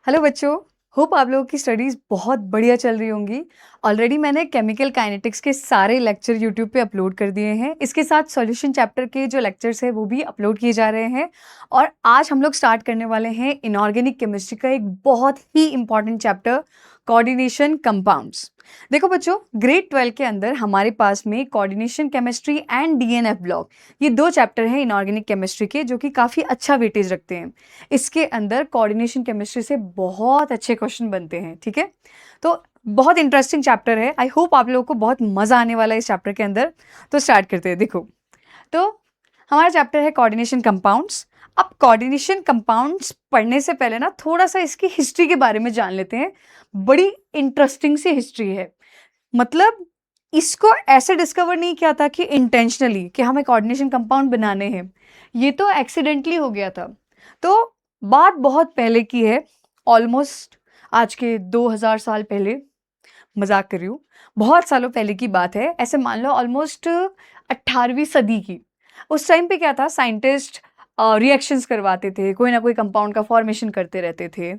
Hello बच्चों। Hope आप लोगों की स्टडीज़ बहुत बढ़िया चल रही होंगी। ऑलरेडी मैंने केमिकल काइनेटिक्स के सारे लेक्चर यूट्यूब पे अपलोड कर दिए हैं। इसके साथ सॉल्यूशन चैप्टर के जो लेक्चर्स हैं वो भी अपलोड किए जा रहे हैं। और आज हम लोग स्टार्ट करने वाले हैं इनऑर्गेनिक केमिस्ट्री का एक बहुत ही इंपॉर्टेंट चैप्टर, कोऑर्डिनेशन कंपाउंड्स। देखो बच्चों, ग्रेड 12 के अंदर हमारे पास में coordination chemistry and DNF block, ये दो चैप्टर हैं इनऑर्गेनिक केमिस्ट्री के, जो कि काफ़ी अच्छा वेटेज रखते हैं। इसके अंदर कोऑर्डिनेशन केमिस्ट्री से बहुत अच्छे क्वेश्चन बनते हैं, ठीक है। तो बहुत इंटरेस्टिंग चैप्टर है। आई होप आप लोगों को बहुत मज़ा आने वाला है इस चैप्टर के अंदर। तो स्टार्ट करते हैं। देखो, तो हमारा चैप्टर है कोऑर्डिनेशन कंपाउंड्स। अब कोऑर्डिनेशन कंपाउंड्स पढ़ने से पहले ना थोड़ा सा इसकी हिस्ट्री के बारे में जान लेते हैं। बड़ी इंटरेस्टिंग सी हिस्ट्री है। मतलब इसको ऐसे डिस्कवर नहीं किया था कि इंटेंशनली कि हमें कोऑर्डिनेशन कंपाउंड बनाने हैं, ये तो एक्सीडेंटली हो गया था। तो बात बहुत पहले की है, ऑलमोस्ट आज के 2000 साल पहले, मजाक कर रही हूँ, बहुत सालों पहले की बात है। ऐसे मान लो ऑलमोस्ट 18वीं सदी की। उस टाइम पे क्या था, साइंटिस्ट रिएक्शंस करवाते थे, कोई ना कोई कंपाउंड का फॉर्मेशन करते रहते थे।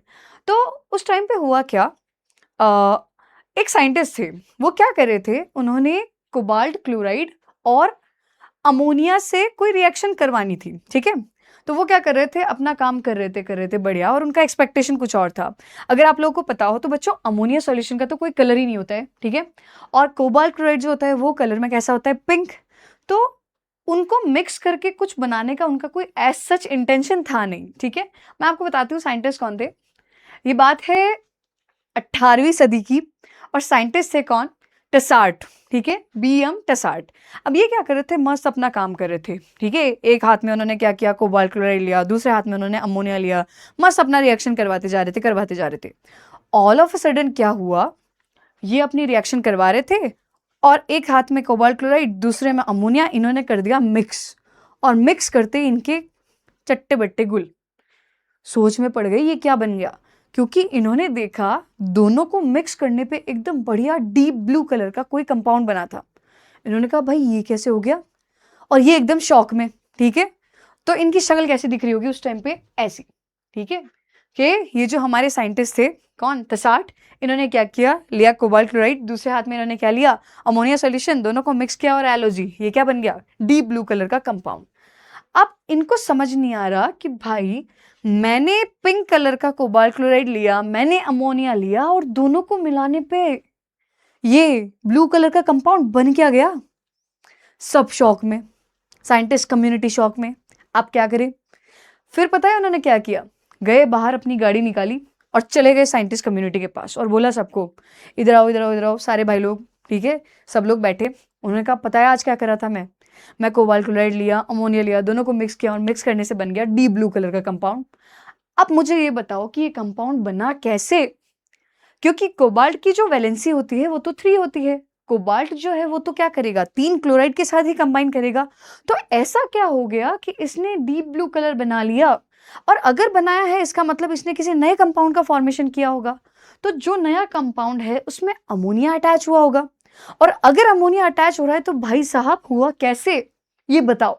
तो उस टाइम पे हुआ क्या, अ, एक साइंटिस्ट थे, वो क्या कर रहे थे, उन्होंने कोबाल्ट क्लोराइड और अमोनिया से कोई रिएक्शन करवानी थी, ठीक है। तो वो क्या कर रहे थे, अपना काम कर रहे थे बढ़िया, और उनका एक्सपेक्टेशन कुछ और था। अगर आप लोगों को पता हो तो बच्चों, अमोनिया सॉल्यूशन का तो कोई कलर ही नहीं होता है, ठीक है। और कोबाल्ट क्लोराइड जो होता है वो कलर में कैसा होता है, पिंक। तो उनको मिक्स करके कुछ बनाने का उनका कोई एज सच इंटेंशन था नहीं, ठीक है। मैं आपको बताती हूँ साइंटिस्ट कौन थे। ये बात है 18वीं सदी की, और साइंटिस्ट थे कौन, टसार्ट, ठीक है, बीएम टसार्ट। अब ये क्या कर रहे थे, मस्त अपना काम कर रहे थे, ठीक है। एक हाथ में उन्होंने क्या किया, कोबाल्ट क्लोराइड लिया, दूसरे हाथ में उन्होंने अमोनिया लिया, मस्त अपना रिएक्शन करवाते जा रहे थे। ऑल ऑफ अ सडन क्या हुआ, ये अपनी रिएक्शन करवा रहे थे, और एक हाथ में कोबाल्ट क्लोराइड, दूसरे में अमोनिया, इन्होंने कर दिया मिक्स। और मिक्स करते इनके चट्टे बट्टे गुल। सोच में पड़ गई ये क्या बन गया, क्योंकि इन्होंने देखा दोनों को मिक्स करने पे एकदम बढ़िया डीप ब्लू कलर का कोई कंपाउंड बना था। इन्होंने कहा भाई ये कैसे हो गया, और ये एकदम शॉक में, ठीक है। तो इनकी शक्ल कैसी दिख रही होगी उस टाइम पे, ऐसी, ठीक है। कि ये जो हमारे साइंटिस्ट थे, कौन, तसाट, इन्होंने क्या किया, लिया कोबाल्ट क्लोराइड, दूसरे हाथ में इन्होंने क्या लिया, अमोनिया सॉल्यूशन, दोनों को मिक्स किया, और एलोजी, ये क्या बन गया, डीप ब्लू कलर का कंपाउंड। अब इनको समझ नहीं आ रहा कि भाई मैंने पिंक कलर का कोबाल्ट क्लोराइड लिया, मैंने अमोनिया लिया, और दोनों को मिलाने पे ये ब्लू कलर का कंपाउंड बन क्या गया। सब शॉक में, साइंटिस्ट कम्युनिटी शॉक में। आप क्या करें, फिर पता है उन्होंने क्या किया, गए बाहर, अपनी गाड़ी निकाली और चले गए साइंटिस्ट कम्युनिटी के पास, और बोला सबको, इधर आओ इधर आओ इधर आओ, सारे भाई लोग, ठीक है। सब लोग बैठे। उन्होंने कहा पता है आज क्या करा था मैं कोबाल्ट क्लोराइड लिया, अमोनिया लिया, दोनों को मिक्स किया, और मिक्स करने से बन गया डीप ब्लू कलर का कंपाउंड। अब मुझे ये बताओ कि ये कंपाउंड बना कैसे, क्योंकि कोबाल्ट की जो वैलेंसी होती है वो तो 3 होती है। कोबाल्ट जो है वो तो क्या करेगा, 3 क्लोराइड के साथ ही कंबाइन करेगा। तो ऐसा क्या हो गया कि इसने डीप ब्लू कलर बना लिया, और अगर बनाया है इसका मतलब इसने किसी नए कंपाउंड का फॉर्मेशन किया होगा। तो जो नया कंपाउंड है उसमें अमोनिया अटैच हुआ होगा, और अगर अमोनिया अटैच हो रहा है तो भाई साहब हुआ कैसे, ये बताओ।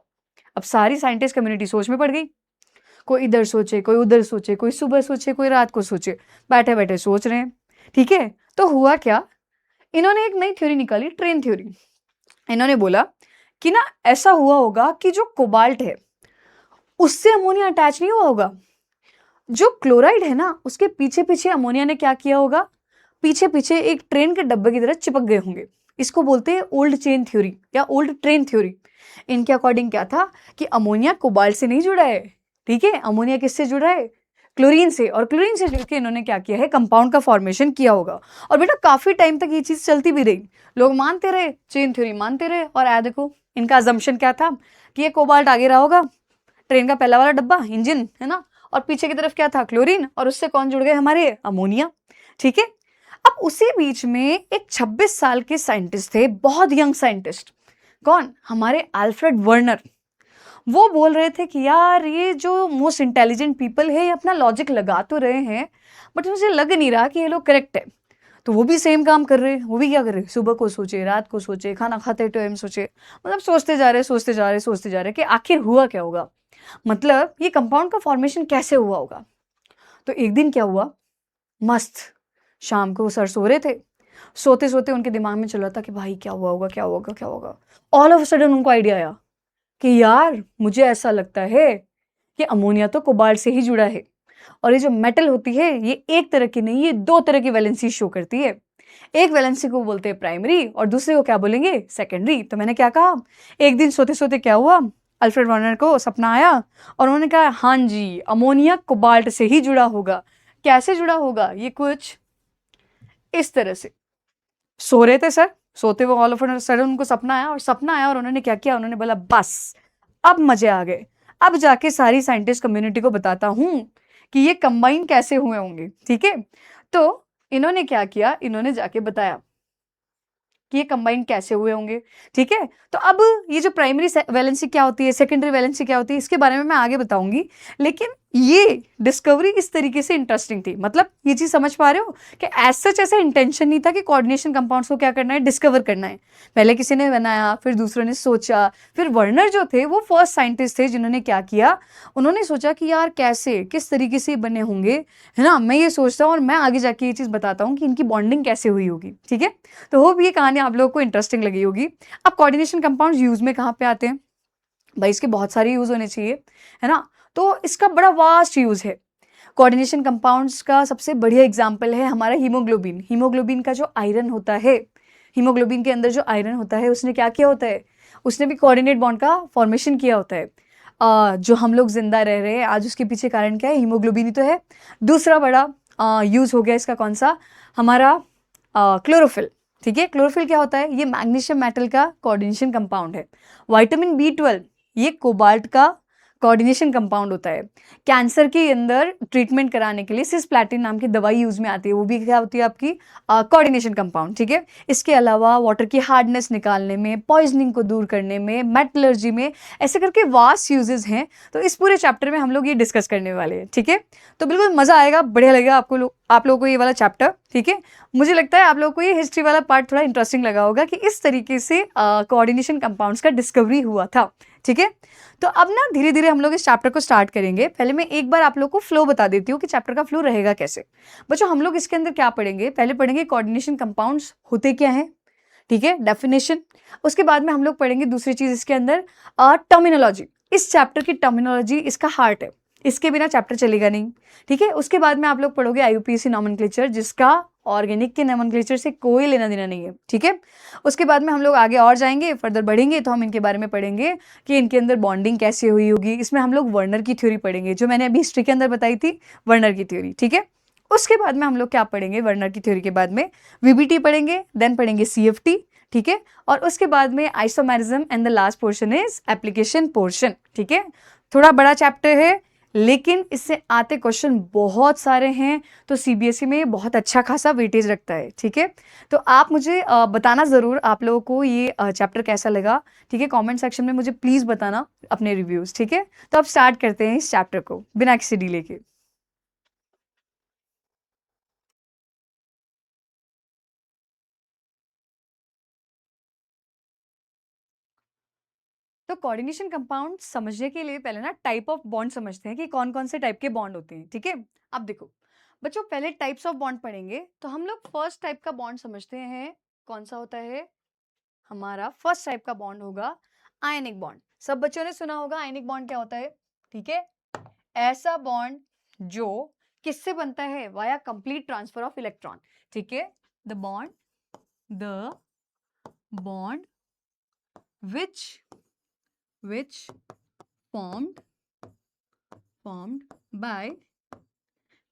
अब सारी साइंटिस्ट कम्युनिटी सोच में पड़ गई। कोई इधर सोचे, कोई उधर सोचे, कोई सुबह सोचे, कोई रात को सोचे, बैठे बैठे सोच रहे हैं, ठीक है। तो हुआ क्या, इन्होंने एक नई थ्योरी निकाली, ट्रेन थ्योरी। इन्होंने बोला कि ना ऐसा हुआ होगा कि जो कोबाल्ट है उससे अमोनिया अटैच नहीं हुआ होगा, जो क्लोराइड है ना उसके पीछे पीछे अमोनिया ने क्या किया होगा, पीछे पीछे एक ट्रेन के डब्बे की तरह चिपक गए होंगे। इसको बोलते हैं ओल्ड चेन थ्योरी या ओल्ड ट्रेन थ्योरी। इनके अकॉर्डिंग क्या था कि अमोनिया कोबाल्ट से नहीं जुड़ा है, ठीक है। अमोनिया किससे जुड़ा है, क्लोरीन से, और क्लोरीन से जुड़ के इन्होंने क्या किया है, कंपाउंड का फॉर्मेशन किया होगा। और बेटा काफी टाइम तक ये चीज चलती भी रही, लोग मानते रहे, चेन थ्योरी मानते रहे, और आया देखो इनका अजम्पशन क्या था कि ये कोबाल्ट आगे रहा होगा, ट्रेन का पहला वाला डब्बा, इंजन है ना, और पीछे की तरफ क्या था, क्लोरीन, और उससे कौन जुड़ गए, हमारे अमोनिया, ठीक है। अब उसी बीच में एक 26 साल के साइंटिस्ट थे, बहुत यंग साइंटिस्ट, कौन, हमारे अल्फ्रेड वर्नर। वो बोल रहे थे कि यार ये जो मोस्ट इंटेलिजेंट पीपल है ये अपना लॉजिक लगा तो रहे हैं, बट मुझे लग नहीं रहा कि ये लोग करेक्ट है। तो वो भी सेम काम कर रहे हैं, वो भी क्या कर रहे हैं, सुबह को सोचे, रात को सोचे, खाना खाते टाइम सोचे, मतलब सोचते जा रहे सोचते जा रहे सोचते जा रहे कि आखिर हुआ क्या होगा, मतलब ये कंपाउंड का फॉर्मेशन कैसे हुआ होगा। तो एक दिन क्या हुआ, मस्त। शाम को सर सो रहे थे, सोते सोते उनके दिमाग में चल रहा था कि भाई क्या हुआ होगा, क्या होगा, क्या होगा। ऑल ऑफ अ सडन उनको आइडिया आया कि यार मुझे ऐसा लगता है कि अमोनिया तो कोबाल्ट से ही जुड़ा है, और ये जो मेटल होती है ये एक तरह की नहीं, ये दो तरह की वैलेंसी शो करती है। एक वैलेंसी को बोलते हैं प्राइमरी और दूसरे को क्या बोलेंगे, सेकेंडरी। तो मैंने क्या कहा, एक दिन सोते सोते क्या हुआ, अल्फ्रेड वार्नर को सपना आया और उन्होंने कहा हाँ जी, अमोनिया कोबाल्ट से ही जुड़ा होगा। कैसे जुड़ा होगा, ये कुछ इस तरह से। सो रहे थे सर, सोते हुए ऑल ऑफ अ सडन उनको सपना आया, और सपना आया और उन्होंने क्या किया, उन्होंने बोला बस अब मजे आ गए, अब जाके सारी साइंटिस्ट कम्युनिटी को बताता हूं कि ये कंबाइन कैसे हुए होंगे। ठीक है, तो इन्होंने क्या किया, इन्होंने जाके बताया कि ये कंबाइन कैसे हुए होंगे। ठीक है, तो अब ये जो प्राइमरी वैलेंसी क्या होती है, सेकेंडरी वैलेंसी क्या होती है, इसके बारे में मैं आगे बताऊंगी। लेकिन ये डिस्कवरी इस तरीके से इंटरेस्टिंग थी, मतलब ये चीज समझ पा रहे हो कि एज सच ऐसा इंटेंशन नहीं था कि कोऑर्डिनेशन कंपाउंड्स को क्या करना है, डिस्कवर करना है। पहले किसी ने बनाया, फिर दूसरों ने सोचा, फिर वर्नर जो थे वो फर्स्ट साइंटिस्ट थे जिन्होंने क्या किया, उन्होंने सोचा कि यार कैसे, किस तरीके से बने होंगे, है ना। मैं ये सोचता हूँ और मैं आगे जाके ये चीज बताता हूँ कि इनकी बॉन्डिंग कैसे हुई होगी। ठीक है, तो होप ये कहानी आप लोगों को इंटरेस्टिंग लगी होगी। अब कोऑर्डिनेशन कंपाउंड्स यूज में कहाँ पे आते हैं भाई, इसके बहुत सारे यूज होने चाहिए, है ना। तो इसका बड़ा वास्ट यूज है। कोऑर्डिनेशन कंपाउंड्स का सबसे बढ़िया एग्जांपल है हमारा हीमोग्लोबिन। हीमोग्लोबिन का जो आयरन होता है, हीमोग्लोबिन के अंदर जो आयरन होता है उसने क्या किया होता है, उसने भी कोऑर्डिनेट बॉन्ड का फॉर्मेशन किया होता है। जो हम लोग जिंदा रह रहे हैं आज, उसके पीछे कारण क्या है, हीमोग्लोबिन ही तो है। दूसरा बड़ा यूज हो गया इसका कौन सा, हमारा क्लोरोफिल। ठीक है, क्लोरोफिल क्या होता है, ये मैग्नीशियम मेटल का कोऑर्डिनेशन कंपाउंड है। विटामिन B12 ये कोबाल्ट का कोऑर्डिनेशन कंपाउंड होता है। कैंसर के अंदर ट्रीटमेंट कराने के लिए सिस्प्लैटिन नाम की दवाई यूज में आती है, वो भी क्या होती है आपकी, कोऑर्डिनेशन कंपाउंड। ठीक है, इसके अलावा वाटर की हार्डनेस निकालने में, पॉइजनिंग को दूर करने में, मेटलर्जी में, ऐसे करके वास्ट यूजेस हैं। तो इस पूरे चैप्टर में हम लोग ये डिस्कस करने वाले हैं। ठीक है, तो बिल्कुल मजा आएगा, बढ़िया लगेगा आप लोगों को ये वाला चैप्टर। ठीक है, मुझे लगता है आप लोगों को ये हिस्ट्री वाला पार्ट थोड़ा इंटरेस्टिंग लगा होगा कि इस तरीके से कोऑर्डिनेशन कंपाउंड्स का डिस्कवरी हुआ था। ठीक है, तो अब ना धीरे धीरे हम लोग इस चैप्टर को स्टार्ट करेंगे। पहले मैं एक बार आप लोग को फ्लो बता देती हूँ कि चैप्टर का फ्लो रहेगा कैसे। बच्चों हम लोग इसके अंदर क्या पढ़ेंगे, पहले पढ़ेंगे कोऑर्डिनेशन कंपाउंड्स होते क्या हैं, ठीक है, डेफिनेशन। उसके बाद में हम लोग पढ़ेंगे दूसरी चीज इसके अंदर, टर्मिनोलॉजी। इस चैप्टर की टर्मिनोलॉजी इसका हार्ट है, इसके बिना चैप्टर चलेगा नहीं। ठीक है, उसके बाद में आप लोग पढ़ोगे IUPAC नोमेनक्लेचर, जिसका ऑर्गेनिक के नोमेनक्लेचर से कोई लेना देना नहीं है। ठीक है, उसके बाद में हम लोग आगे और जाएंगे, फर्दर बढ़ेंगे तो हम इनके बारे में पढ़ेंगे कि इनके अंदर बॉन्डिंग कैसे हुई होगी। इसमें हम लोग वर्नर की थ्योरी पढ़ेंगे, जो मैंने अभी हिस्ट्री के अंदर बताई थी, वर्नर की थ्योरी। ठीक है, उसके बाद में हम लोग क्या पढ़ेंगे, वर्नर की थ्योरी के बाद में VBT पढ़ेंगे, देन पढ़ेंगे CFT। ठीक है, और उसके बाद में isomerism and the last portion is application portion. ठीक है, थोड़ा बड़ा चैप्टर है लेकिन इससे आते क्वेश्चन बहुत सारे हैं, तो CBSE में ये बहुत अच्छा खासा वेटेज रखता है। ठीक है, तो आप मुझे बताना ज़रूर आप लोगों को ये चैप्टर कैसा लगा। ठीक है, कमेंट सेक्शन में मुझे प्लीज़ बताना अपने रिव्यूज़। ठीक है, तो अब स्टार्ट करते हैं इस चैप्टर को बिना किसी डिले के। तो कोऑर्डिनेशन कंपाउंड समझने के लिए पहले ना टाइप ऑफ बॉन्ड समझते हैं कि कौन कौन से टाइप के बॉन्ड होते हैं। ठीक है, अब देखो बच्चों, पहले टाइप्स ऑफ बॉन्ड पढ़ेंगे तो हम लोग फर्स्ट टाइप का बॉन्ड समझते हैं। कौन सा होता है, हमारा फर्स्ट टाइप का बॉन्ड होगा आयनिक बॉन्ड। सब बच्चों ने सुना होगा आयनिक बॉन्ड क्या होता है। ठीक है, ऐसा बॉन्ड जो किससे बनता है, via complete transfer of electron. ठीक है, the bond which formed by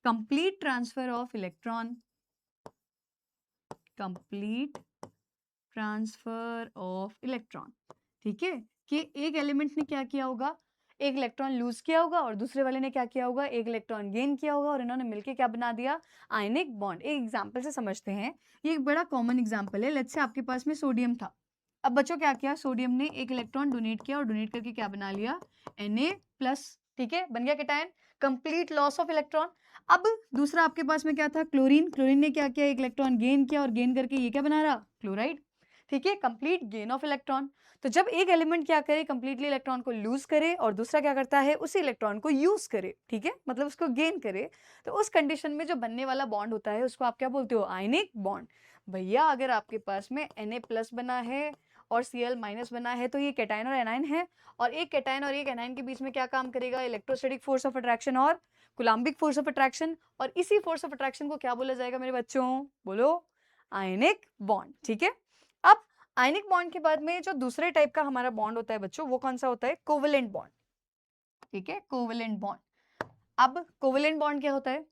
complete transfer of electron, ठीक है, कि एक एलिमेंट ने क्या किया होगा, एक इलेक्ट्रॉन लूज किया होगा और दूसरे वाले ने क्या किया होगा, एक इलेक्ट्रॉन गेन किया होगा, और इन्होंने मिलकर क्या बना दिया, आयनिक बॉन्ड। एक एग्जांपल से समझते हैं, ये एक बड़ा कॉमन एग्जांपल है। लेट्स से आपके पास में सोडियम था। अब बच्चों क्या किया, सोडियम ने एक इलेक्ट्रॉन डोनेट किया और डोनेट करके क्या बना लिया, Na+। ठीक है, बन गया cation, complete loss of electron. अब दूसरा आपके पास में क्या था, क्लोरीन। क्लोरीन ने क्या किया, एक इलेक्ट्रॉन गेन किया और गेन करके ये क्या बना रहा, क्लोराइड। ठीक है, कंप्लीट गेन ऑफ इलेक्ट्रॉन। तो जब एक एलिमेंट क्या करे, कंप्लीटली इलेक्ट्रॉन को लूज करे और दूसरा क्या करता है, उसी इलेक्ट्रॉन को यूज करे, ठीक है, मतलब उसको गेन करे, तो उस कंडीशन में जो बनने वाला बॉन्ड होता है उसको आप क्या बोलते हो, आयनिक बॉन्ड। भैया अगर आपके पास में Na+ बना है और Cl- बना है तो ये कैटायन और एनायन है, और एक कैटायन और एक एनायन के बीच में क्या काम करेगा, इलेक्ट्रोस्टैटिक फोर्स ऑफ अट्रैक्शन और कूलम्बिक फोर्स ऑफ अट्रैक्शन, और इसी फोर्स ऑफ अट्रैक्शन को क्या बोला जाएगा मेरे बच्चों, बोलो, आयनिक बॉन्ड। ठीक है, अब आयनिक बॉन्ड के बाद में जो दूसरे टाइप का हमारा बॉन्ड होता है बच्चों, वो कौन सा होता है, कोवेलेंट बॉन्ड। ठीक है, कोवेलेंट बॉन्ड। अब कोवेलेंट बॉन्ड क्या होता है,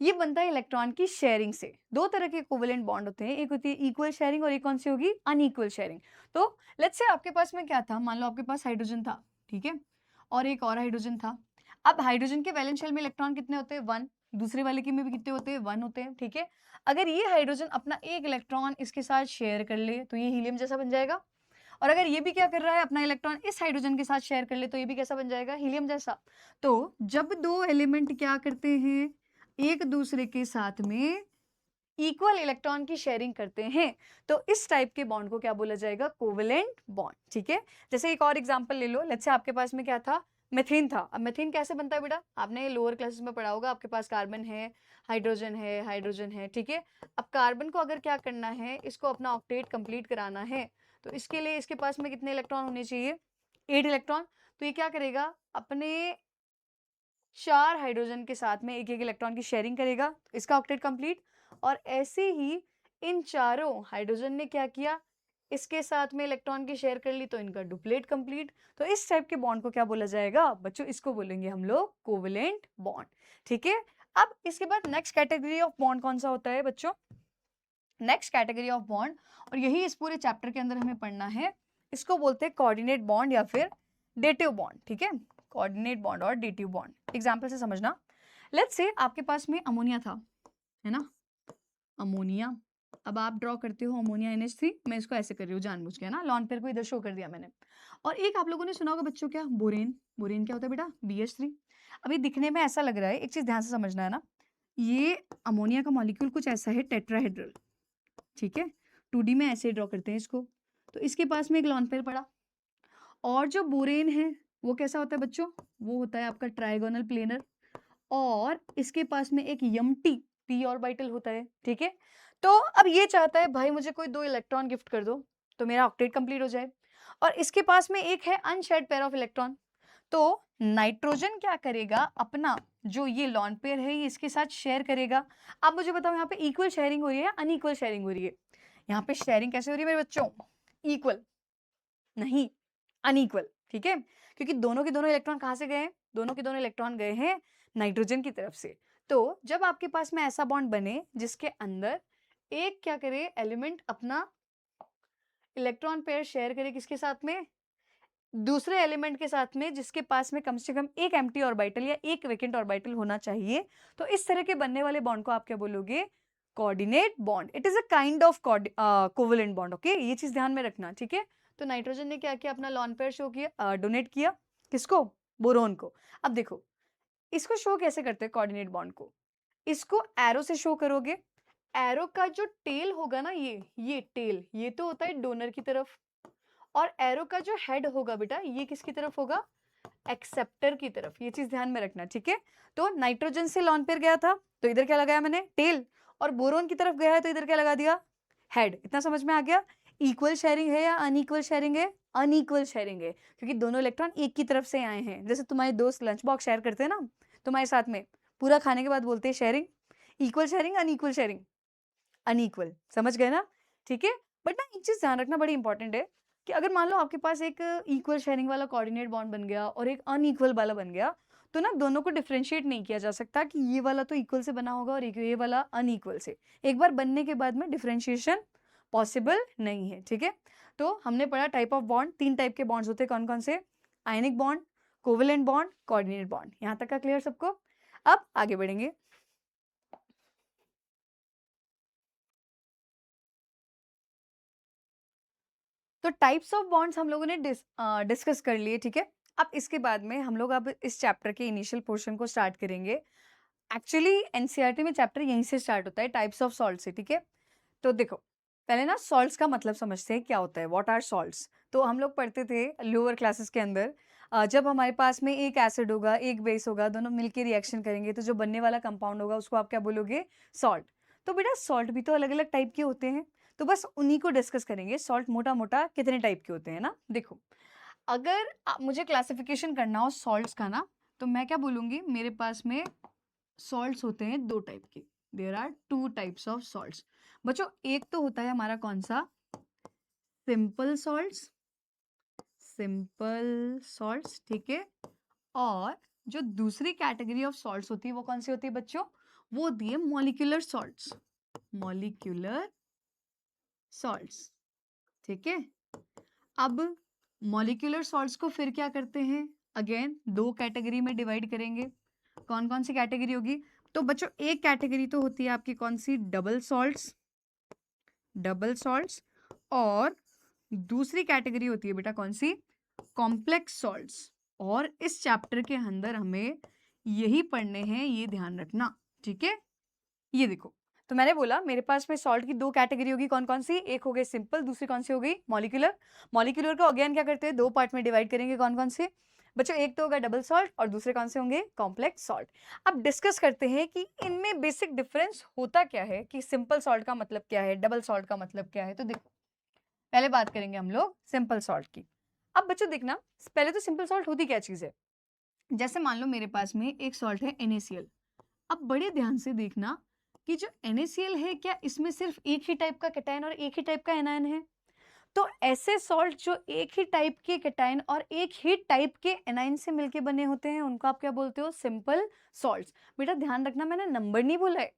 ये बनता है इलेक्ट्रॉन की शेयरिंग से। दो तरह के कोवेलेंट बॉन्ड होते हैं, एक होती है इक्वल शेयरिंग और एक कौन सी होगी, अनइक्वल शेयरिंग। तो लेट्स से आपके पास में क्या था, मान लो आपके पास हाइड्रोजन था, ठीक है, और एक और हाइड्रोजन था। अब हाइड्रोजन के वैलेंस शेल में इलेक्ट्रॉन कितने होते हैं, 1, दूसरे वाले के में भी कितने होते हैं, 1 होते हैं। ठीक है, अगर ये हाइड्रोजन अपना एक इलेक्ट्रॉन इसके साथ शेयर कर ले तो ये हीलियम जैसा बन जाएगा, और अगर ये भी क्या कर रहा है, अपना इलेक्ट्रॉन इस हाइड्रोजन के साथ शेयर कर ले तो ये भी कैसा बन जाएगा, हीलियम जैसा। तो जब दो एलिमेंट क्या करते हैं, एक दूसरे के साथ में इक्वल इलेक्ट्रॉन की शेयरिंग करते हैं, तो इस टाइप के बॉन्ड को क्या बोला जाएगा, कोवेलेंट बॉन्ड। ठीक है, जैसे एक और एग्जांपल ले लो, लेट्स से आपके पास में क्या था, मेथेन था। अब मेथेन कैसे बनता है बेटा, आपने लोअर क्लासेस में पढ़ा होगा, आपके पास कार्बन है, हाइड्रोजन है, हाइड्रोजन है। ठीक है, अब कार्बन को अगर क्या करना है, इसको अपना ऑक्टेट कंप्लीट कराना है, तो इसके लिए इसके पास में कितने इलेक्ट्रॉन होने चाहिए, 8 इलेक्ट्रॉन। तो ये क्या करेगा, अपने 4 हाइड्रोजन के साथ में एक एक इलेक्ट्रॉन की शेयरिंग करेगा, इसका ऑक्टेट कंप्लीट। और ऐसे ही इन चारों हाइड्रोजन ने क्या किया, इसके साथ में इलेक्ट्रॉन की शेयर कर ली, तो इनका डुप्लेट कंप्लीट। तो इस टाइप के बॉन्ड को क्या बोला जाएगा बच्चों, इसको बोलेंगे हम लोग कोवेलेंट बॉन्ड। ठीक है, अब इसके बाद नेक्स्ट कैटेगरी ऑफ बॉन्ड कौन सा होता है बच्चों, नेक्स्ट कैटेगरी ऑफ बॉन्ड, और यही इस पूरे चैप्टर के अंदर हमें पढ़ना है, इसको बोलते हैं कोऑर्डिनेट बॉन्ड या फिर डेटिव बॉन्ड। ठीक है, कोऑर्डिनेट बॉन्ड और डेटिव बॉन्ड, एग्जांपल से समझना। लेट्स से आपके पास में अमोनिया था, है ना, अमोनिया। अब आप ड्रॉ करते हो अमोनिया NH3, मैं इसको ऐसे कर रही हूँ जानबूझ के, है ना, लॉन पेयर को इधर शो कर दिया मैंने। और एक आप लोगों ने सुना होगा बच्चों, क्या, बोरेन। बोरेन क्या होता है बेटा, BH3। अभी दिखने में ऐसा लग रहा है, एक चीज ध्यान से समझना है ना, ये अमोनिया का मॉलिक्यूल कुछ ऐसा है, टेट्राहेड्रल। ठीक है, 2D में ऐसे ड्रॉ करते हैं इसको। तो इसके पास में एक लॉन पेयर पड़ा, और जो बोरेन है वो कैसा होता है बच्चों, वो होता है आपका ट्राइगोनल प्लेनर, और इसके पास में एक यमटी p ऑर्बिटल होता है। ठीक है, तो अब ये चाहता है भाई मुझे कोई 2 इलेक्ट्रॉन गिफ्ट कर दो तो मेरा ऑक्टेट कंप्लीट हो जाए, और इसके पास में एक है अनशेयर्ड पेयर ऑफ इलेक्ट्रॉन। तो नाइट्रोजन क्या करेगा, अपना जो ये लॉन पेयर है ये इसके साथ शेयर करेगा। अब मुझे बताओ यहाँ पे इक्वल शेयरिंग हो रही है या अनइक्वल शेयरिंग हो रही है, यहाँ पे शेयरिंग कैसे हो रही है मेरे बच्चों, इक्वल नहीं, अनइक्वल। ठीक है, क्योंकि दोनों के दोनों इलेक्ट्रॉन कहाँ से गए हैं, दोनों के दोनों इलेक्ट्रॉन गए हैं नाइट्रोजन की तरफ से। तो जब आपके पास में ऐसा बॉन्ड बने जिसके अंदर एक क्या करे, एलिमेंट अपना इलेक्ट्रॉन पेयर शेयर करे किसके साथ में, दूसरे एलिमेंट के साथ में, जिसके पास में कम से कम एक एम्प्टी ऑर्बिटल या एक वेकेंट ऑर्बिटल होना चाहिए, तो इस तरह के बनने वाले बॉन्ड को आप क्या बोलोगे, coordinate bond. It is a kind of covalent bond. Okay, ये चीज ध्यान में रखना। ठीक है, तो नाइट्रोजन ने क्या किया, अपना लॉन पेयर शो किया, डोनेट किया किसको, बोरोन को। अब देखो इसको शो कैसे करते हैं कोऑर्डिनेट बॉन्ड को, इसको एरो से शो करोगे। एरो का जो टेल होगा ना, ये टेल, ये तो होता है डोनर की तरफ, और एरो का जो हेड होगा बेटा, ये किसकी तरफ होगा, एक्सेप्टर की तरफ। ये चीज ध्यान में रखना। ठीक है, तो नाइट्रोजन से लॉन पेयर गया था तो इधर क्या लगाया मैंने, टेल, और बोरोन की तरफ गया है तो इधर क्या लगा दिया, हेड। इतना समझ में आ गया, इक्वल शेयरिंग है या अनइक्वल शेयरिंग है, अनइक्वल शेयरिंग है, क्योंकि दोनों इलेक्ट्रॉन एक की तरफ से आए हैं। जैसे तुम्हारे दोस्त लंच बॉक्स शेयर करते हैं ना तुम्हारे साथ में, पूरा खाने के बाद बोलते हैं sharing, equal sharing, unequal sharing, unequal, समझ गए ना। ठीक है, बट ना एक चीज ध्यान रखना बड़ी इंपॉर्टेंट है, कि अगर मान लो आपके पास एक इक्वल शेयरिंग वाला कोऑर्डिनेट बॉन्ड बन गया और एक अनइक्वल वाला बन गया, तो ना दोनों को डिफरेंशिएट नहीं किया जा सकता कि ये वाला तो इक्वल से बना होगा और ये वाला अनइक्वल से। एक बार बनने के बाद में डिफरेंशिएशन पॉसिबल नहीं है। ठीक है, तो हमने पढ़ा टाइप ऑफ बॉन्ड, 3 टाइप के बॉन्ड्स होते हैं, कौन कौन से, ionic bond, covalent bond, coordinate bond. यहाँ तक का क्लियर सबको। अब आगे बढ़ेंगे। तो टाइप्स ऑफ बॉन्ड्स हम लोगों ने डिस्कस कर लिए। ठीक है, अब इसके बाद में हम लोग अब इस चैप्टर के इनिशियल पोर्शन को स्टार्ट करेंगे। एक्चुअली एनसीईआरटी में चैप्टर यहीं से स्टार्ट होता है, टाइप्स ऑफ सॉल्ट से। ठीक है, तो देखो पहले ना सॉल्ट्स का मतलब समझते हैं क्या होता है, व्हाट आर सॉल्ट्स। तो हम लोग पढ़ते थे लोअर क्लासेस के अंदर, जब हमारे पास में एक एसिड होगा एक बेस होगा, दोनों मिलके रिएक्शन करेंगे तो जो बनने वाला कंपाउंड होगा उसको आप क्या बोलोगे, सॉल्ट। तो बेटा सॉल्ट भी तो अलग अलग टाइप के होते हैं, तो बस उन्हीं को डिस्कस करेंगे। सॉल्ट मोटा मोटा कितने टाइप के होते हैं ना, देखो अगर मुझे क्लासिफिकेशन करना हो सॉल्ट्स का ना, तो मैं क्या बोलूंगी, मेरे पास में सॉल्ट्स होते हैं दो टाइप के। There are two types of salts. बच्चों एक तो होता है हमारा कौन सा, सिंपल सॉल्ट्स, सिंपल सॉल्ट्स, ठीक है। और जो दूसरी कैटेगरी ऑफ सॉल्ट्स होती है वो कौन सी होती है बच्चों, वो होती है मॉलिक्यूलर सॉल्ट्स, मॉलिक्यूलर सॉल्ट्स, ठीक है। अब मॉलिक्यूलर सॉल्ट्स को फिर क्या करते हैं, अगेन दो कैटेगरी में डिवाइड करेंगे। कौन कौन सी कैटेगरी होगी, तो बच्चों एक कैटेगरी तो होती है आपकी कौन सी, डबल सॉल्ट्स, डबल सॉल्ट्स। और दूसरी कैटेगरी होती है बेटा कौन सी, कॉम्प्लेक्स सॉल्ट्स। और इस चैप्टर के अंदर हमें यही पढ़ने हैं, ये ध्यान रखना, ठीक है। ये देखो, तो मैंने बोला मेरे पास में सॉल्ट की दो कैटेगरी होगी, कौन कौन सी, एक हो गई सिंपल, दूसरी कौन सी हो गई, मॉलिक्यूलर। मॉलिक्यूलर को अगेन क्या करते हैं, दो पार्ट में डिवाइड करेंगे, कौन कौन से बच्चों, एक तो होगा डबल सॉल्ट और दूसरे कौन से होंगे, कॉम्प्लेक्स सॉल्ट। अब डिस्कस करते हैं कि इनमें बेसिक डिफरेंस होता क्या है, कि सिंपल सॉल्ट का मतलब क्या है, डबल सॉल्ट का मतलब क्या है। तो देखो पहले बात करेंगे हम लोग सिंपल सॉल्ट की। अब बच्चों देखना, पहले तो सिंपल सॉल्ट होती क्या चीज है, जैसे मान लो मेरे पास में एक सॉल्ट है NaCl। अब बड़े ध्यान से देखना कि जो NaCl है, क्या इसमें सिर्फ एक ही टाइप का कैटायन और एक ही टाइप का एनायन है। तो ऐसे सॉल्ट जो एक ही टाइप के कैटायन और एक ही टाइप के एनायन से मिलके बने होते हैं, उनको आप क्या बोलते हो, सिंपल सॉल्ट्स। बेटा ध्यान रखना, मैंने नंबर नहीं बोला है,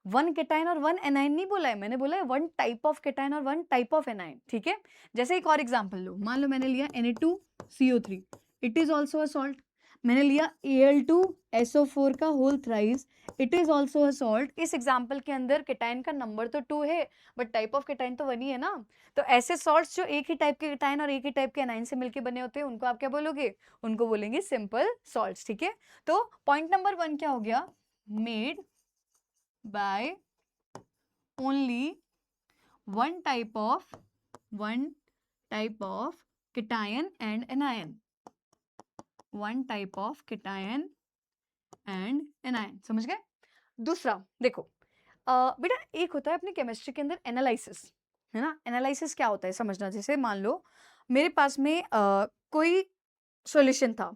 वन कैटायन और वन एनायन नहीं बोला है, मैंने बोला है वन टाइप ऑफ कैटायन और वन टाइप ऑफ एनायन, ठीक है। जैसे एक और एग्जांपल लो, मान लो मैंने लिया Na2CO3, it is also a salt. मैंने लिया Al2SO4 का whole thrice, it is also a salt. इस एग्जाम्पल के अंदर कैटायन का नंबर तो 2 है, बट टाइप ऑफ कैटायन तो 1 ही है ना। तो ऐसे सॉल्ट्स जो एक ही टाइप के कैटायन और एक ही टाइप के एनायन से मिलकर बने होते हैं, उनको आप क्या बोलोगे, उनको बोलेंगे सिंपल सॉल्ट्स, ठीक है। तो पॉइंट नंबर 1 क्या हो गया, made by only one type of cation and anion, one type of cation and anion, समझ गए। दूसरा देखो, बेटा एक होता है अपनी केमिस्ट्री के अंदर एनालिसिस, है ना। एनालिसिस क्या होता है समझना, जैसे मान लो मेरे पास में कोई सॉल्यूशन था।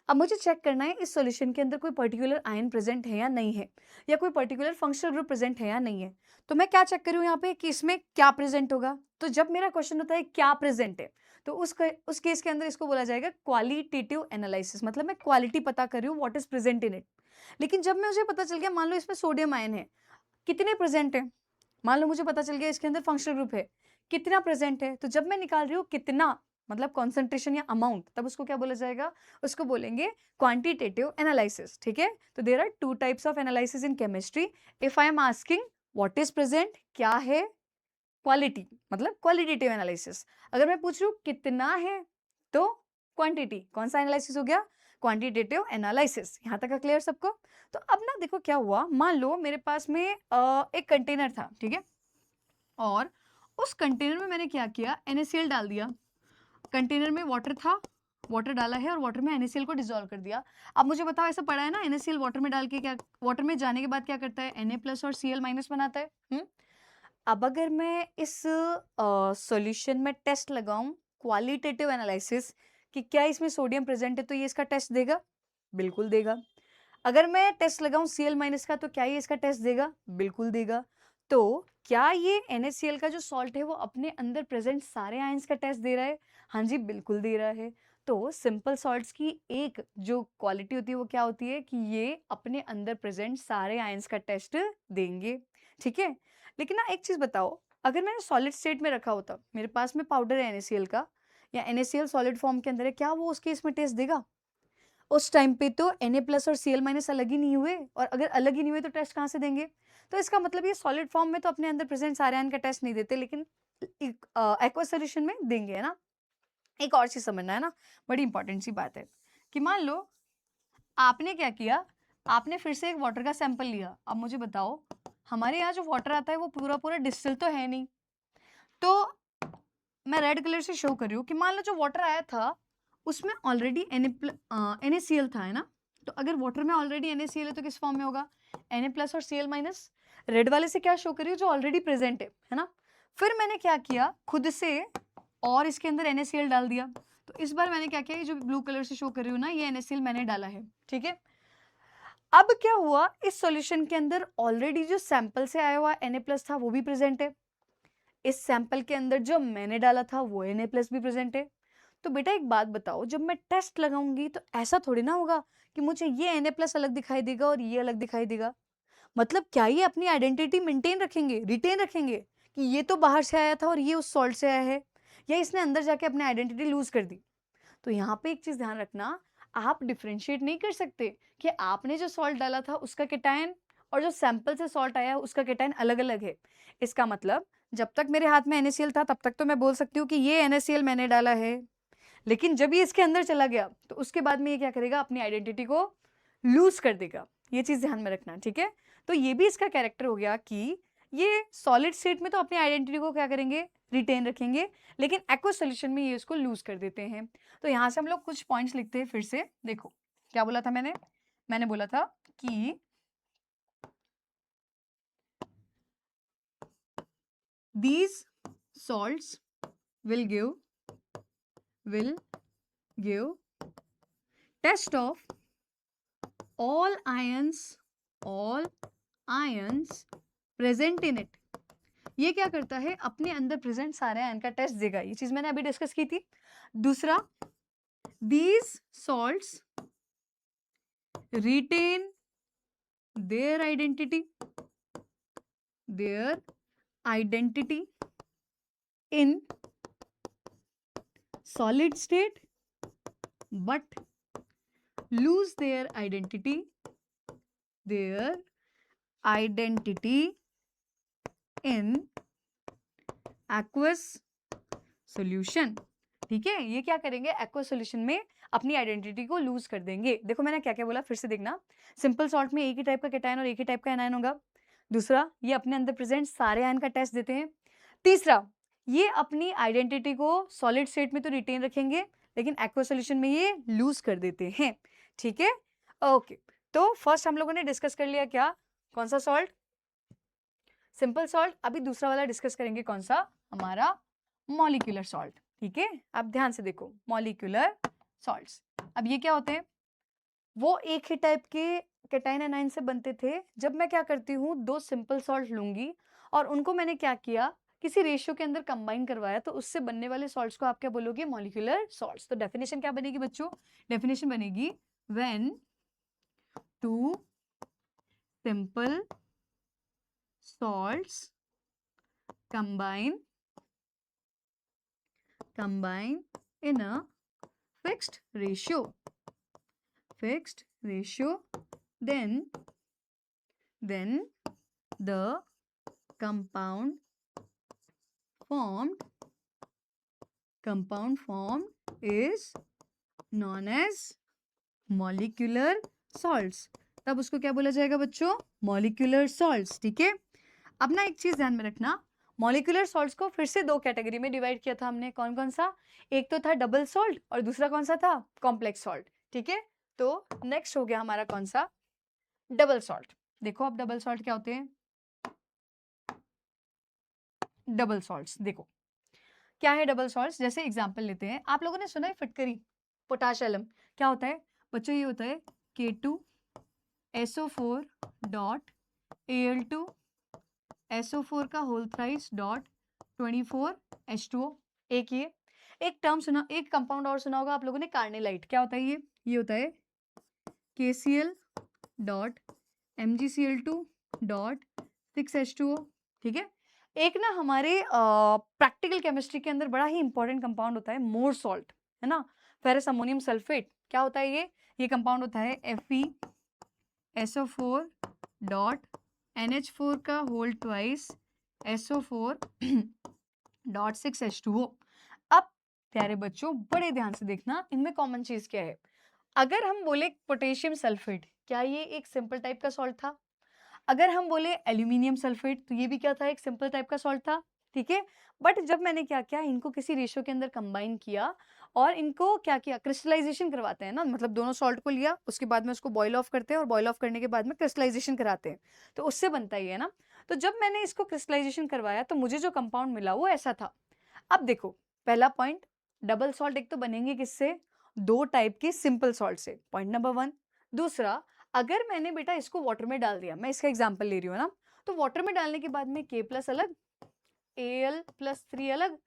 अब मुझे चेक करना है इस सॉल्यूशन के अंदर कोई पर्टिकुलर आयन प्रेजेंट है या नहीं है, या कोई पर्टिकुलर फंक्शनल ग्रुप प्रेजेंट है या नहीं है। तो मैं क्या चेक करूं यहाँ पे कि इसमें क्या प्रेजेंट होगा। तो जब मेरा क्वेश्चन होता है क्या प्रेजेंट है, तो उस केस के अंदर इसको बोला जाएगा क्वालिटेटिव एनालिसिस, मतलब मैं क्वालिटी पता कर रही हूँ, what is present in it. लेकिन जब मुझे पता चल गया, मान लो इसमें सोडियम आयन है, कितने प्रेजेंट है, मान लो मुझे पता चल गया इसके अंदर फंक्शनल ग्रुप है, कितना प्रेजेंट है, तो जब मैं निकाल रही हूँ कितना, मतलब कॉन्सेंट्रेशन या अमाउंट, तब उसको क्या बोला जाएगा, उसको बोलेंगे क्वांटिटेटिव एनालिसिस, ठीक है। तो there are two types of analysis in chemistry. If I am asking what is present, क्या है, क्वालिटी, मतलब क्वालिटेटिव एनालिसिस। अगर मैं पूछ रही हूँ कितना है, तो क्वांटिटी, कौन सा एनालिसिस हो गया, क्वांटिटेटिव एनालिसिस। यहाँ तक का क्लियर सबको। तो अब ना देखो क्या हुआ, मान लो मेरे पास में एक कंटेनर था, ठीक है, और उस कंटेनर में मैंने क्या किया, NaCl डाल दिया। कंटेनर में वाटर था, वाटर डाला है और वाटर में NaCl को डिसॉल्व कर दिया। अब मुझे बताओ, ऐसा पढ़ा है ना, NaCl वाटर में डाल के क्या, वाटर में जाने के बाद क्या करता है, Na+ और Cl- बनाता है। अब अगर मैं इस सॉल्यूशन में टेस्ट लगाऊं, क्वालिटेटिव एनालिसिस, कि क्या इसमें सोडियम प्रेजेंट है, तो ये इसका टेस्ट देगा, बिल्कुल देगा। अगर मैं टेस्ट लगाऊं Cl- का, तो क्या ये इसका टेस्ट देगा, बिल्कुल देगा। तो क्या ये NaCl का जो सॉल्ट है वो अपने अंदर प्रेजेंट सारे आयंस का टेस्ट दे रहा है, हाँ जी बिल्कुल दे रहा है। तो सिंपल सॉल्ट्स की एक जो क्वालिटी होती है वो क्या होती है, कि ये अपने अंदर प्रेजेंट सारे आयंस का टेस्ट देंगे, ठीक है। लेकिन ना एक चीज बताओ, अगर मैंने सॉलिड स्टेट में रखा होता, मेरे पास में पाउडर है NaCl का, या NaCl सॉलिड फॉर्म के अंदर है, क्या वो उसके इसमें टेस्ट देगा। उस टाइम पे तो Na+ और Cl- अलग ही नहीं हुए, और अगर अलग ही नहीं हुए तो टेस्ट कहाँ से देंगे। तो इसका मतलब ये सॉलिड फॉर्म में तो अपने अंदर प्रेजेंट सारे आयन का टेस्ट नहीं देते, लेकिन एक्वा सॉल्यूशन में देंगे, है ना। एक और चीज समझना है ना, बड़ी इंपॉर्टेंट सी बात है, कि मान लो आपने क्या किया, आपने फिर से एक वाटर का सैंपल लिया। अब मुझे बताओ, हमारे यहाँ जो वाटर आता है वो पूरा पूरा डिस्टिल तो है नहीं, तो मैं रेड कलर से शो कर रही हूँ कि मान लो जो वाटर आया था उसमें ऑलरेडी NaCl था, है ना। तो अगर वाटर में ऑलरेडी NaCl है तो किस फॉर्म में होगा, Na+ और Cl-। रेड वाले से क्या शो कर रही हूँ, जो ऑलरेडी प्रेजेंट है ना। फिर मैंने क्या किया खुद से और इसके अंदर NaCl डाल दिया। तो इस बार मैंने क्या किया, ये जो ब्लू कलर से शो कर रही हूँ ना, ये NaCl मैंने डाला है, ठीक है। अब क्या हुआ, इस सॉल्यूशन के अंदर ऑलरेडी जो सैंपल से आया हुआ Na+ था वो भी प्रेजेंट है, इस सैंपल के अंदर जो मैंने डाला था वो Na+ भी प्रेजेंट है। तो बेटा एक बात बताओ, जब मैं टेस्ट लगाऊंगी तो ऐसा थोड़ी ना होगा कि मुझे ये Na+ अलग दिखाई देगा और ये अलग दिखाई देगा। मतलब क्या ये अपनी आइडेंटिटी मेंटेन रखेंगे, रिटेन रखेंगे कि ये तो बाहर से आया था और ये उस सॉल्ट से आया है, या इसने अंदर जाके अपनी आइडेंटिटी लूज कर दी। तो यहाँ पे एक चीज ध्यान रखना, आप डिफ्रेंशिएट नहीं कर सकते कि आपने जो सॉल्ट डाला था उसका केटायन और जो सैंपल से सॉल्ट आया है उसका केटायन अलग अलग है। इसका मतलब जब तक मेरे हाथ में NaCl था तब तक तो मैं बोल सकती हूँ कि ये NaCl मैंने डाला है, लेकिन जब ये इसके अंदर चला गया तो उसके बाद में ये क्या करेगा, अपनी आइडेंटिटी को लूज कर देगा। ये चीज ध्यान में रखना, ठीक है। तो ये भी इसका कैरेक्टर हो गया कि ये सॉलिड स्टेट में तो अपनी आइडेंटिटी को क्या करेंगे, रिटेन रखेंगे, लेकिन एक्वस सॉल्यूशन में ये इसको लूज कर देते हैं। तो यहाँ से हम लोग कुछ पॉइंट्स लिखते हैं फिर से। देखो क्या बोला था मैंने बोला था कि these salts will give test of all ions present in it। ये क्या करता है, अपने अंदर प्रेजेंट सारे आयन का टेस्ट देगा। ये चीज मैंने अभी डिस्कस की थी। दूसरा, these salts retain their identity in solid state but lose their identity in aqueous solution। ठीक है, ये क्या करेंगे, एक्वस सॉल्यूशन में अपनी आइडेंटिटी को लूज कर देंगे। देखो मैंने क्या क्या बोला, फिर से देखना। सिंपल सॉल्ट में एक ही टाइप का केटायन और एक ही टाइप का एनायन होगा। दूसरा, ये अपने अंदर प्रेजेंट सारे आयन का टेस्ट देते हैं। तीसरा, ये अपनी आइडेंटिटी को सॉलिड स्टेट में तो रिटेन रखेंगे लेकिन एक्वस सॉल्यूशन में ये लूज कर देते हैं, ठीक है। ओके, तो फर्स्ट हम लोगों ने डिस्कस कर लिया क्या, कौन सा सॉल्ट, सिंपल सॉल्ट। अभी दूसरा वाला डिस्कस करेंगे, कौन सा, हमारा मॉलिक्यूलर सॉल्ट, ठीक है। अब ध्यान से देखो, मॉलिक्यूलर सॉल्ट्स, अब ये क्या होते हैं, वो एक ही टाइप के केटाइन एनाइन से बनते थे। जब मैं क्या करती हूँ, दो सिंपल सॉल्ट लूंगी और उनको मैंने क्या किया, किसी रेशियो के अंदर कंबाइन करवाया, तो उससे बनने वाले सॉल्ट्स को आप क्या बोलोगे, मॉलिक्यूलर सॉल्ट्स। तो डेफिनेशन क्या बनेगी बच्चों, डेफिनेशन बनेगी when two simple salts combine in a fixed ratio, then the compound formed is known as molecular salts। तब उसको क्या बोला जाएगा बच्चों, मॉलिक्यूलर सॉल्ट्स, ठीक है। अब ना एक चीज ध्यान में रखना, मॉलिक्यूलर सॉल्ट्स को फिर से दो कैटेगरी में डिवाइड किया था हमने, कौन कौन सा, एक तो था डबल सॉल्ट और दूसरा कौन सा था, कॉम्प्लेक्स सॉल्ट, ठीक है। तो नेक्स्ट हो गया हमारा कौन सा, डबल सॉल्ट। देखो अब डबल सॉल्ट क्या होते हैं, डबल सॉल्ट्स देखो क्या है डबल सॉल्ट्स। जैसे एग्जांपल लेते हैं, आप लोगों ने सुना है फिटकरी, पोटाश एलम, क्या होता है बच्चों, ये होता है K2SO4 डॉट Al2 SO4 का होल थ्राइस डॉट 24H2O। एक ये एक टर्म सुना, एक कंपाउंड और सुना होगा आप लोगों ने, कार्नेलाइट, क्या होता है ये होता है KCl dot MgCl2 dot 6H2O, ठीक है। एक ना हमारे प्रैक्टिकल केमिस्ट्री के अंदर बड़ा ही इंपॉर्टेंट कंपाउंड होता है मोर सॉल्ट, है ना, फेरस अमोनियम सल्फेट। क्या होता है ये कंपाउंड होता है FeSO4 डॉट NH4 का whole twice SO4 dot 6H2O। अब प्यारे बच्चों बड़े ध्यान से देखना, इनमें कॉमन चीज क्या है। अगर हम बोले पोटेशियम सल्फेट, क्या ये एक सिंपल टाइप का सॉल्ट था। अगर हम बोले एल्यूमिनियम सल्फेट, तो ये भी क्या था, एक सिंपल टाइप का सॉल्ट था। ठीक है। बट जब मैंने क्या किया, इनको किसी रेशियो के अंदर कंबाइन किया और इनको क्या किया, क्रिस्टलाइजेशन करवाते हैं ना, मतलब दोनों सॉल्ट को लिया, उसके बाद में उसको बॉईल ऑफ करते हैं और बॉईल ऑफ करने के बाद में क्रिस्टलाइजेशन कराते हैं, तो उससे बनता ही है ना। तो जब मैंने इसको क्रिस्टलाइजेशन करवाया तो मुझे जो कंपाउंड मिला वो ऐसा था। अब देखो, पहला पॉइंट, डबल सॉल्ट एक तो बनेंगे किससे, दो टाइप के सिंपल सॉल्ट से, पॉइंट नंबर 1। दूसरा, अगर मैंने बेटा इसको वाटर में डाल दिया, मैं इसका एग्जांपल ले रही हूँ ना, तो वाटर में डालने के बाद में K+ अलग, Al+3 अलग,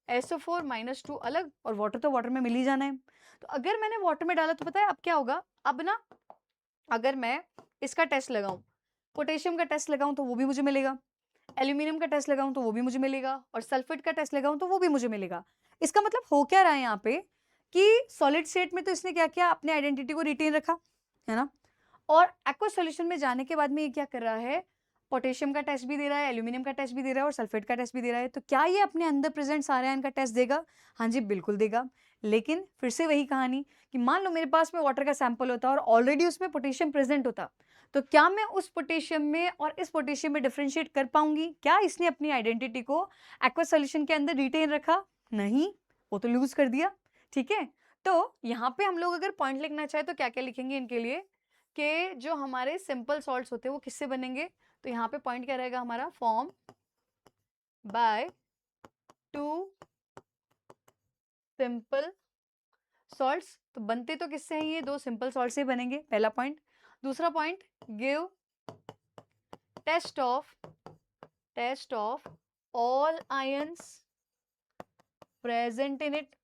SO4-2 अलग, और वाटर तो वाटर में मिल ही जाना है। तो अगर मैंने वाटर में डाला तो पता है अब क्या होगा, अब ना अगर मैं इसका टेस्ट लगाऊं, पोटेशियम का टेस्ट लगाऊं तो वो भी मुझे मिलेगा, एल्यूमिनियम का टेस्ट लगाऊं तो वो भी मुझे मिलेगा, और सल्फेट का टेस्ट लगाऊं तो वो भी मुझे मिलेगा। इसका मतलब हो क्या रहा है यहाँ पे कि सॉलिड स्टेट में तो इसने क्या किया, अपने आइडेंटिटी को रिटेन रखा, है ना, और एक्वस सॉल्यूशन में जाने के बाद में ये क्या कर रहा है, पोटेशियम का टेस्ट भी दे रहा है, एल्यूमिनियम का टेस्ट भी दे रहा है और सल्फेट का टेस्ट भी दे रहा है। तो क्या ये अपने अंदर प्रेजेंट सारे आयन का टेस्ट देगा? हाँ जी, बिल्कुल देगा। लेकिन फिर से वही कहानी कि मान लो मेरे पास में वाटर का सैंपल होता और ऑलरेडी उसमें पोटेशियम प्रेजेंट होता, तो क्या मैं उस पोटेशियम में और इस पोटेशियम में डिफरेंशिएट कर पाऊंगी? क्या इसने अपनी आइडेंटिटी को एक्वस सॉल्यूशन के अंदर रिटेन रखा? नहीं, वो तो लूज कर दिया। ठीक है, तो यहाँ पे हम लोग अगर पॉइंट लिखना चाहे तो क्या क्या लिखेंगे इनके लिए, कि जो हमारे सिंपल सॉल्ट्स होते हैं वो किससे बनेंगे, तो यहाँ पे पॉइंट क्या रहेगा हमारा, form by two simple salts. तो बनते तो किससे हैं ये, दो सिंपल सॉल्ट से बनेंगे, पहला पॉइंट। दूसरा point, give test of all ions present in it.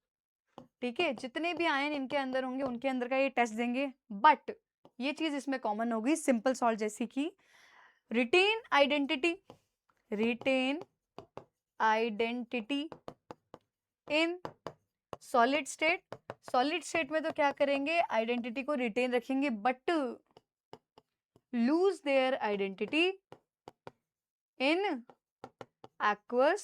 ठीक है, जितने भी आयन इनके अंदर होंगे उनके अंदर का ये टेस्ट देंगे। बट ये चीज इसमें कॉमन होगी सिंपल सॉल्ट जैसी की, retain identity in solid state में तो क्या करेंगे, आइडेंटिटी को रिटेन रखेंगे, but lose their identity in aqueous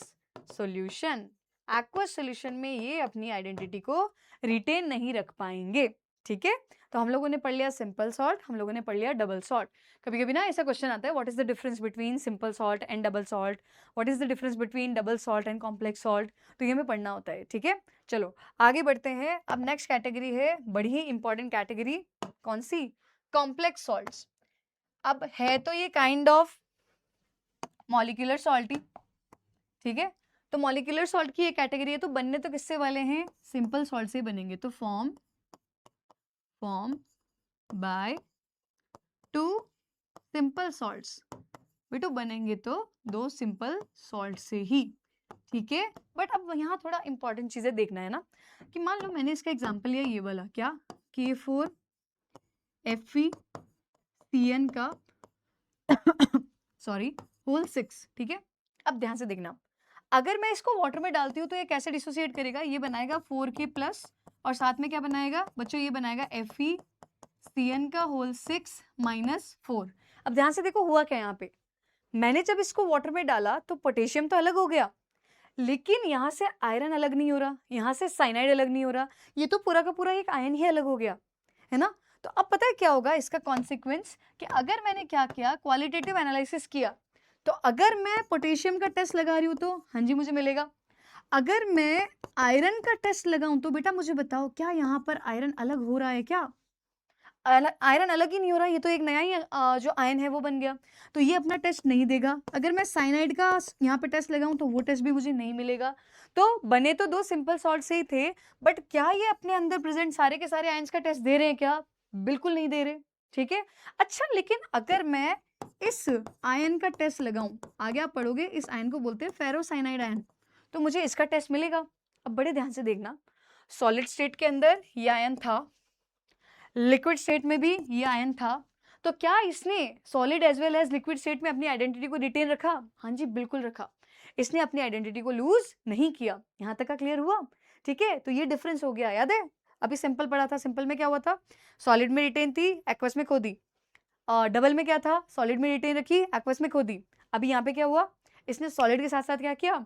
solution में ये अपनी आइडेंटिटी को रिटेन नहीं रख पाएंगे। ठीक है, तो हम लोगों ने पढ़ लिया सिंपल सॉल्ट, हम लोगों ने पढ़ लिया डबल सॉल्ट। कभी कभी ना ऐसा क्वेश्चन आता है, what is the difference between simple salt and double salt, what is the difference between double salt and complex salt, तो ये हमें पढ़ना होता है। ठीक है, चलो आगे बढ़ते हैं। अब नेक्स्ट कैटेगरी है बड़ी ही इंपॉर्टेंट कैटेगरी, कौन सी, कॉम्प्लेक्स सॉल्ट्स। अब है तो ये काइंड ऑफ मॉलिक्यूलर सॉल्ट ही, ठीक है, तो मॉलिक्यूलर सॉल्ट की ये कैटेगरी है, तो बनने तो किससे वाले हैं, सिंपल सॉल्ट से बनेंगे। तो form by two simple salts, बेटो बनेंगे तो दो सिंपल सॉल्ट से ही। ठीक है, बट अब यहाँ थोड़ा इंपॉर्टेंट चीजें देखना है ना, कि मान लो मैंने इसका एग्जांपल लिया ये वाला, क्या, K4FeCN का सॉरी होल 6। ठीक है, अब ध्यान से देखना, अगर मैं इसको वाटर में डालती हूँ तो ये कैसे डिसोसिएट करेगा, ये बनाएगा 4K+ और साथ में क्या बनाएगा बच्चों, ये बनाएगा FeCN का होल 6-4। अब ध्यान से देखो हुआ क्या, यहाँ पे मैंने जब इसको वाटर में डाला तो पोटेशियम तो अलग हो गया, लेकिन यहाँ से आयरन अलग नहीं हो रहा, यहाँ से साइनाइड अलग नहीं हो रहा, ये तो पूरा का पूरा एक आयन ही अलग हो गया, है ना। तो अब पता है क्या होगा इसका कॉन्सिक्वेंस, कि अगर मैंने क्या किया, क्वालिटेटिव एनालिसिस किया, तो अगर मैं पोटेशियम का टेस्ट लगा रही हूँ तो हाँ जी मुझे मिलेगा, अगर मैं आयरन का टेस्ट लगाऊं तो बेटा मुझे बताओ क्या यहाँ पर आयरन अलग हो रहा है क्या, आयरन अलग ही नहीं हो रहा, ये तो एक नया ही जो आयन है वो बन गया, तो ये अपना टेस्ट नहीं देगा। अगर मैं साइनाइड का यहाँ पे टेस्ट लगाऊं तो वो टेस्ट भी मुझे नहीं मिलेगा। तो बने तो दो सिंपल सॉल्ट से ही थे, बट क्या ये अपने अंदर प्रेजेंट सारे के सारे आयन्स का टेस्ट दे रहे हैं क्या, बिल्कुल नहीं दे रहे। ठीक है, अच्छा लेकिन अगर मैं इस आयन का टेस्ट लगाऊं, आगे आप पढ़ोगे इस आयन को बोलते हैं फेरोसाइनाइड आयन, तो मुझे इसका टेस्ट मिलेगा। अब बड़े ध्यान से देखना, सॉलिड स्टेट के अंदर ये आयन था, लिक्विड स्टेट में भी ये आयन था, तो क्या इसने solid as well as liquid state में अपनी आइडेंटिटी को रिटेन रखा? हाँ जी बिल्कुल रखा, इसने अपनी आइडेंटिटी को लूज नहीं किया। यहां तक का क्लियर हुआ? ठीक है, तो ये डिफरेंस हो गया, याद है अभी सिंपल पढ़ा था, सिंपल में क्या हुआ था, सॉलिड में रिटेन थी, एक्वस में खो दी, डबल में क्या था, सॉलिड में रिटेन रखी, एक्वस में खो दी। अभी यहाँ पे क्या हुआ, इसने सॉलिड के साथ साथ क्या किया,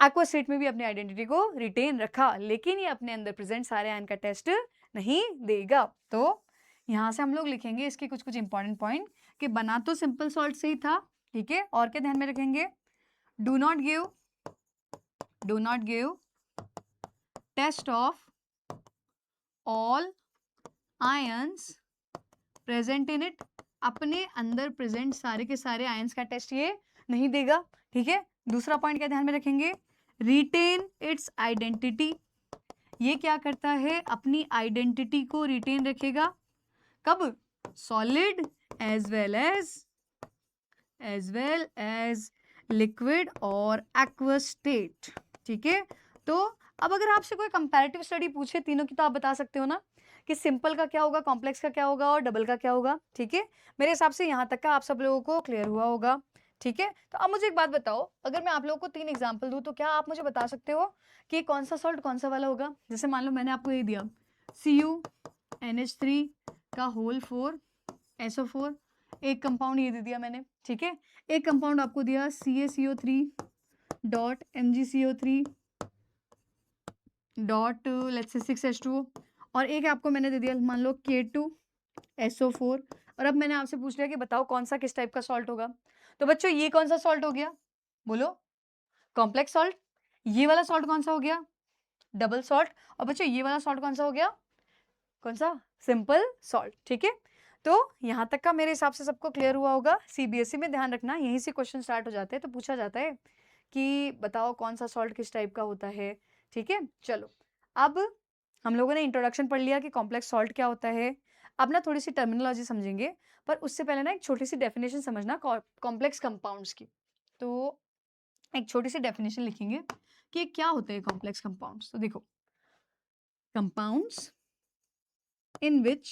एक्वस स्टेट में भी अपनी आइडेंटिटी को रिटेन रखा, लेकिन ये अपने अंदर प्रेजेंट सारे आयन का टेस्ट नहीं देगा। तो यहाँ से हम लोग लिखेंगे इसके कुछ कुछ इंपॉर्टेंट पॉइंट, कि बना तो सिंपल सॉल्ट से ही था, ठीक है, और क्या ध्यान में रखेंगे, do not give do not give test of all ions present in it, अपने अंदर प्रेजेंट सारे के सारे आयंस का टेस्ट ये नहीं देगा, ठीक है। दूसरा पॉइंट क्या ध्यान में रखेंगे, रिटेन इट्स आइडेंटिटी, ये क्या करता है, अपनी आइडेंटिटी को रिटेन रखेगा, कब, solid as well as liquid और एक्वस स्टेट, ठीक है। तो अब अगर आपसे कोई कंपैरेटिव स्टडी पूछे तीनों की, तो आप बता सकते हो ना कि सिंपल का क्या होगा, कॉम्प्लेक्स का क्या होगा और डबल का क्या होगा, ठीक है। मेरे हिसाब से यहाँ तक का आप सब लोगों को क्लियर हुआ होगा, ठीक है। तो अब मुझे एक बात बताओ, अगर मैं आप लोगों को 3 एग्जाम्पल दूं तो क्या आप मुझे बता सकते हो कि कौन सा सॉल्ट कौन सा वाला होगा। जैसे मान लो मैंने आपको ये दिया CuNH3 का होल 4 SO4, एक कंपाउंड ये दे दिया मैंने, ठीक है। एक कंपाउंड आपको दिया CaCO3 dot MgCO3 dot let's say 6H2O, और एक आपको मैंने दे दिया मान लो K2SO4, और अब मैंने आपसे पूछ लिया कि बताओ कौन सा किस टाइप का सॉल्ट होगा। तो बच्चों ये कौन सा सॉल्ट हो गया, बोलो, कॉम्प्लेक्स सॉल्ट। ये वाला सॉल्ट कौन सा हो गया, डबल सॉल्ट। और बच्चों ये वाला सॉल्ट कौन सा हो गया, कौन सा, सिंपल सॉल्ट, ठीक है। तो यहाँ तक का मेरे हिसाब से सबको क्लियर हुआ होगा। CBSE में ध्यान रखना यहीं से क्वेश्चन स्टार्ट हो जाते हैं, तो पूछा जाता है कि बताओ कौन सा सॉल्ट किस टाइप का होता है, ठीक है। चलो अब हम लोगों ने इंट्रोडक्शन पढ़ लिया कि कॉम्प्लेक्स सॉल्ट क्या होता है। अब ना थोड़ी सी टर्मिनोलॉजी समझेंगे, पर उससे पहले ना एक छोटी सी डेफिनेशन समझना कॉम्प्लेक्स कंपाउंड्स की। तो एक छोटी सी डेफिनेशन लिखेंगे कि क्या होते हैं कॉम्प्लेक्स कंपाउंड्स। तो देखो, कंपाउंड्स in which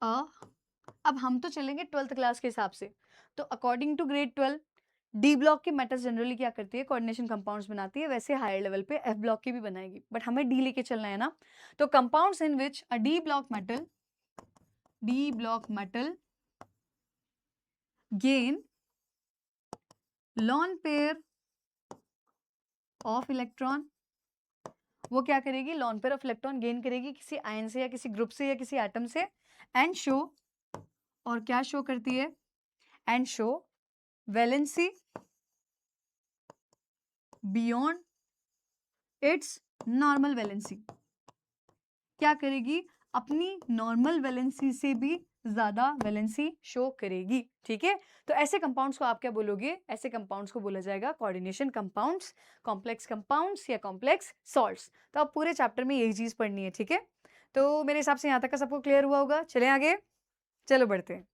अब हम तो चलेंगे 12th क्लास के हिसाब से, तो according to grade 12 D block की मेटल्स जनरली क्या करती है, कोऑर्डिनेशन कंपाउंड्स बनाती है, वैसे हायर लेवल पे एफ ब्लॉक की भी बनाएगी, बट हमें डी लेके चलना है ना। तो compounds in which a D block metal gain lone pair of electron, वो क्या करेगी, lone pair of electron gain करेगी किसी आयन से या किसी ग्रुप से या किसी एटम से, एंड शो, और क्या शो करती है, and show valency beyond it's normal valency, क्या करेगी, अपनी नॉर्मल वैलेंसी से भी ज्यादा वैलेंसी शो करेगी, ठीक है। तो ऐसे कंपाउंड्स को आप क्या बोलोगे, ऐसे कंपाउंड्स को बोला जाएगा कोऑर्डिनेशन कंपाउंड्स, कॉम्प्लेक्स कंपाउंड्स या कॉम्प्लेक्स सॉल्ट्स। तो आप पूरे चैप्टर में यही चीज पढ़नी है, ठीक है। तो मेरे हिसाब से यहाँ तक का सबको क्लियर हुआ होगा। चलें आगे, चलो बढ़ते हैं।